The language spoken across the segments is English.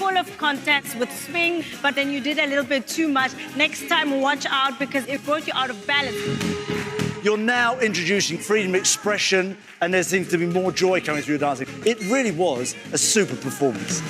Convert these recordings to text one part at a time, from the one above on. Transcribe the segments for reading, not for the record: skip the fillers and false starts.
full of contents with swing, but then you did a little bit too much. Next time, watch out because it brought you out of balance. You're now introducing freedom of expression, and there seems to be more joy coming through your dancing. It really was a super performance.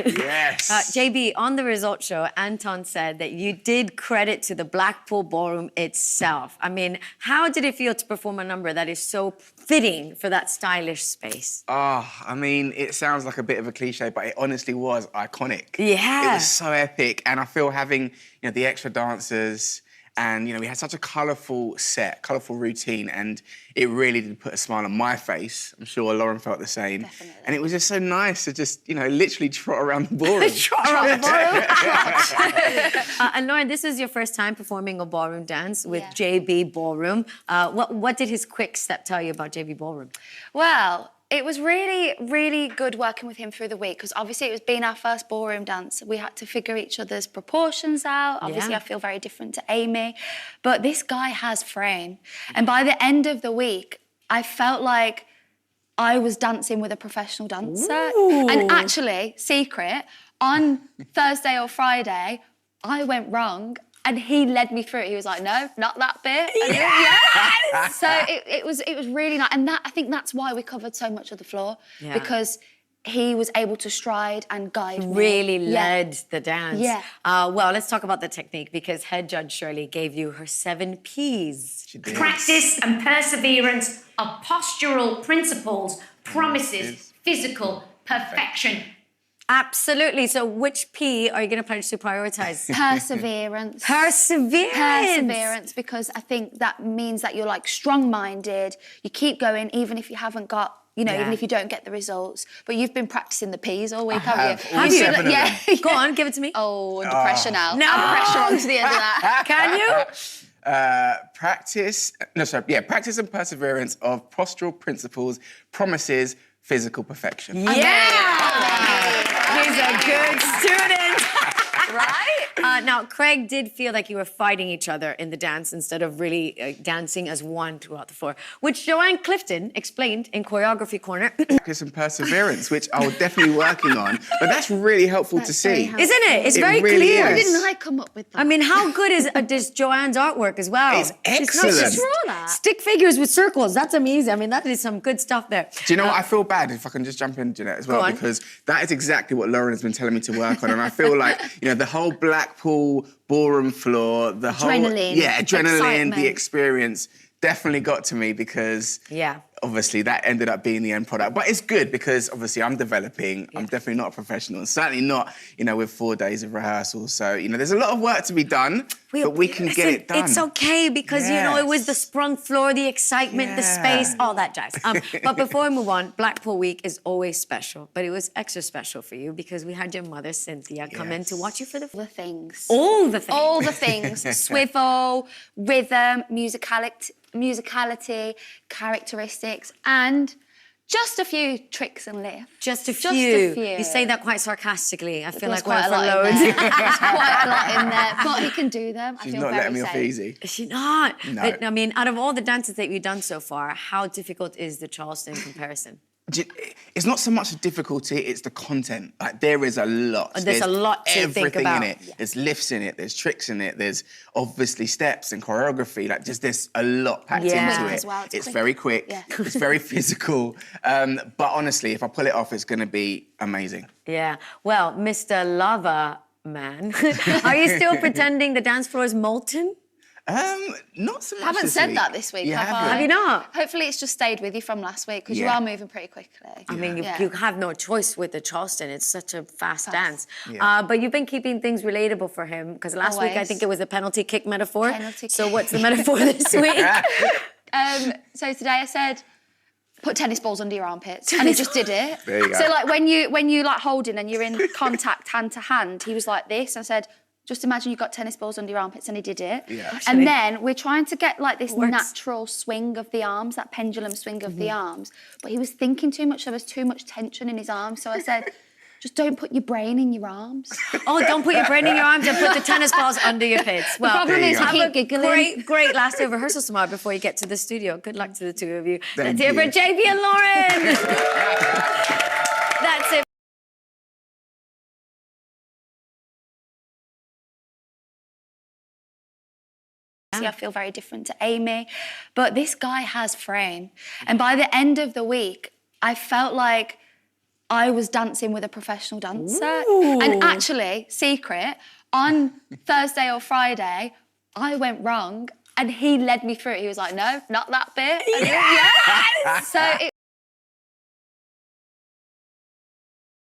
Yes. JB, on the results show, Anton said that you did credit to the Blackpool ballroom itself. I mean, how did it feel to perform a number that is so fitting for that stylish space? Oh, I mean, it sounds like a bit of a cliche, but it honestly was iconic. Yeah. It was so epic, and I feel having, the extra dancers, and, we had such a colourful set, colourful routine, and it really did put a smile on my face. I'm sure Lauren felt the same. Definitely. And it was just so nice to just, literally trot around the ballroom. Trot around the ballroom. And Lauren, this is your first time performing a ballroom dance with JB Ballroom. What did his quick step tell you about JB Ballroom? Well, it was really, really good working with him through the week because obviously it was being our first ballroom dance. We had to figure each other's proportions out. Obviously, I feel very different to Amy, but this guy has frame. And by the end of the week, I felt like I was dancing with a professional dancer. Ooh. And actually, secret, on Thursday or Friday, I went wrong. And he led me through it. He was like, no, not that bit. Yes! So it was really nice. And I think that's why we covered so much of the floor. Yeah. Because he was able to stride and guide me. Really led the dance. Yeah. Well, let's talk about the technique because head judge Shirley gave you her 7 Ps. She did. Practice and perseverance of postural principles, promises, physical perfection. Absolutely. So which P are you going to pledge to prioritize? Perseverance. Perseverance. Perseverance, because I think that means that you're like strong-minded. You keep going even if you haven't got, even if you don't get the results. But you've been practicing the Ps all week, haven't you? All Have you? 7 of them. Yeah. Go on, give it to me. Oh, under pressure now. No. Add pressure on to the end of that. Can you? Practice and perseverance of postural principles, promises, physical perfection. Yeah! He's a good student. Right? Now, Craig did feel like you were fighting each other in the dance instead of really dancing as one throughout the floor, which Joanne Clifton explained in Choreography Corner. Practice and perseverance, which I will definitely working on, but that's really helpful to see. helpful. Isn't it? It's It very really clear. is. Why didn't I come up with that? I mean, how good is Joanne's artwork as well? It's excellent. It's not just Draw that. stick figures with circles. That's amazing. I mean, that is some good stuff there. Do you know what? I feel bad if I can just jump in, Jeanette, as well, Go on. because that is exactly what Lauren has been telling me to work on, and I feel like, the whole Blackpool ballroom floor, the whole... Adrenaline. Yeah, adrenaline, Excitement. the experience definitely got to me because... Yeah. Obviously, that ended up being the end product. But it's good because, obviously, I'm developing. I'm definitely not a professional. And certainly not, with 4 days of rehearsals. So, there's a lot of work to be done, but we can get it done. It's okay because, it was the sprung floor, the excitement, the space, all that jazz. But before we move on, Blackpool Week is always special. But it was extra special for you because we had your mother, Cynthia, come in to watch you for The things. all the things. All the things. Swivel, rhythm, musicality, characteristics, and just a few tricks and lifts. Just a few. Just a few. You say that quite sarcastically. I feel There's like we're quite a for lot in loads. there. There's quite a lot in there, but he can do them. She's I feel not very letting me off safe. easy. Is she not? No. But, I mean, out of all the dances that you've done so far, how difficult is the Charleston comparison? It's not so much the difficulty, it's the content. Like, there is a lot. There's a lot to think everything about. in it. Yeah. There's lifts in it, there's tricks in it, there's obviously steps and choreography. Like, there's a lot packed into it. As well. It's very quick, Yeah. it's very physical. But honestly, if I pull it off, it's going to be amazing. Yeah. Well, Mr. Lava Man, are you still pretending the dance floor is molten? Not so much. I haven't this said week. that this week, You have I? haven't? Have you not? Hopefully it's just stayed with you from last week because you Yeah. are moving pretty quickly. I mean, Yeah. you have no choice with the Charleston. It's such a fast dance. Yeah. But you've been keeping things relatable for him because last week I Always. think it was a penalty kick metaphor. Penalty So kick. what's the metaphor this week? So today I said, put tennis balls under your armpits, and he just did it. There you go. So like when you like holding and you're in contact hand to hand, he was like this. I said, just imagine you've got tennis balls under your armpits, and he did it. Yeah. Actually. And then we're trying to get like this Works. natural swing of the arms, that pendulum swing of the arms. But he was thinking too much. There was too much tension in his arms. So I said, just don't put your brain in your arms. Oh, don't put your brain in your arms and put the tennis balls under your pits. Well, problem is have you a keep giggling. great last day of rehearsals tomorrow before you get to the studio. Good luck to the two of you. Thank Let's hear you. for JB and Lauren. That Obviously, I feel very different to Amy. But this guy has frame. And by the end of the week, I felt like I was dancing with a professional dancer. Ooh. And actually, secret, on Thursday or Friday, I went wrong and he led me through it. He was like, no, not that bit. Yes! So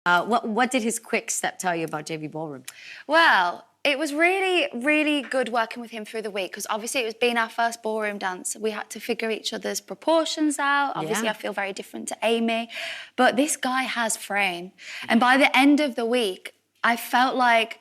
what did his quick step tell you about JB Ballroom? well, it was really, really good working with him through the week because obviously it was being our first ballroom dance. We had to figure each other's proportions out. Obviously, I feel very different to Amy. But this guy has frame. And by the end of the week, I felt like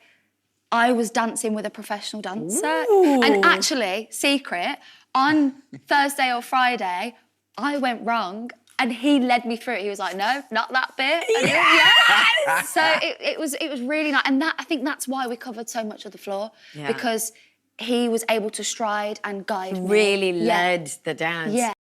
I was dancing with a professional dancer. Ooh. And actually, secret, on Thursday or Friday, I went wrong and he led me through it. He was like, no, not that bit. Yes! So it was really nice. And I think that's why we covered so much of the floor because he was able to stride and guide me. Really led the dance. Yeah.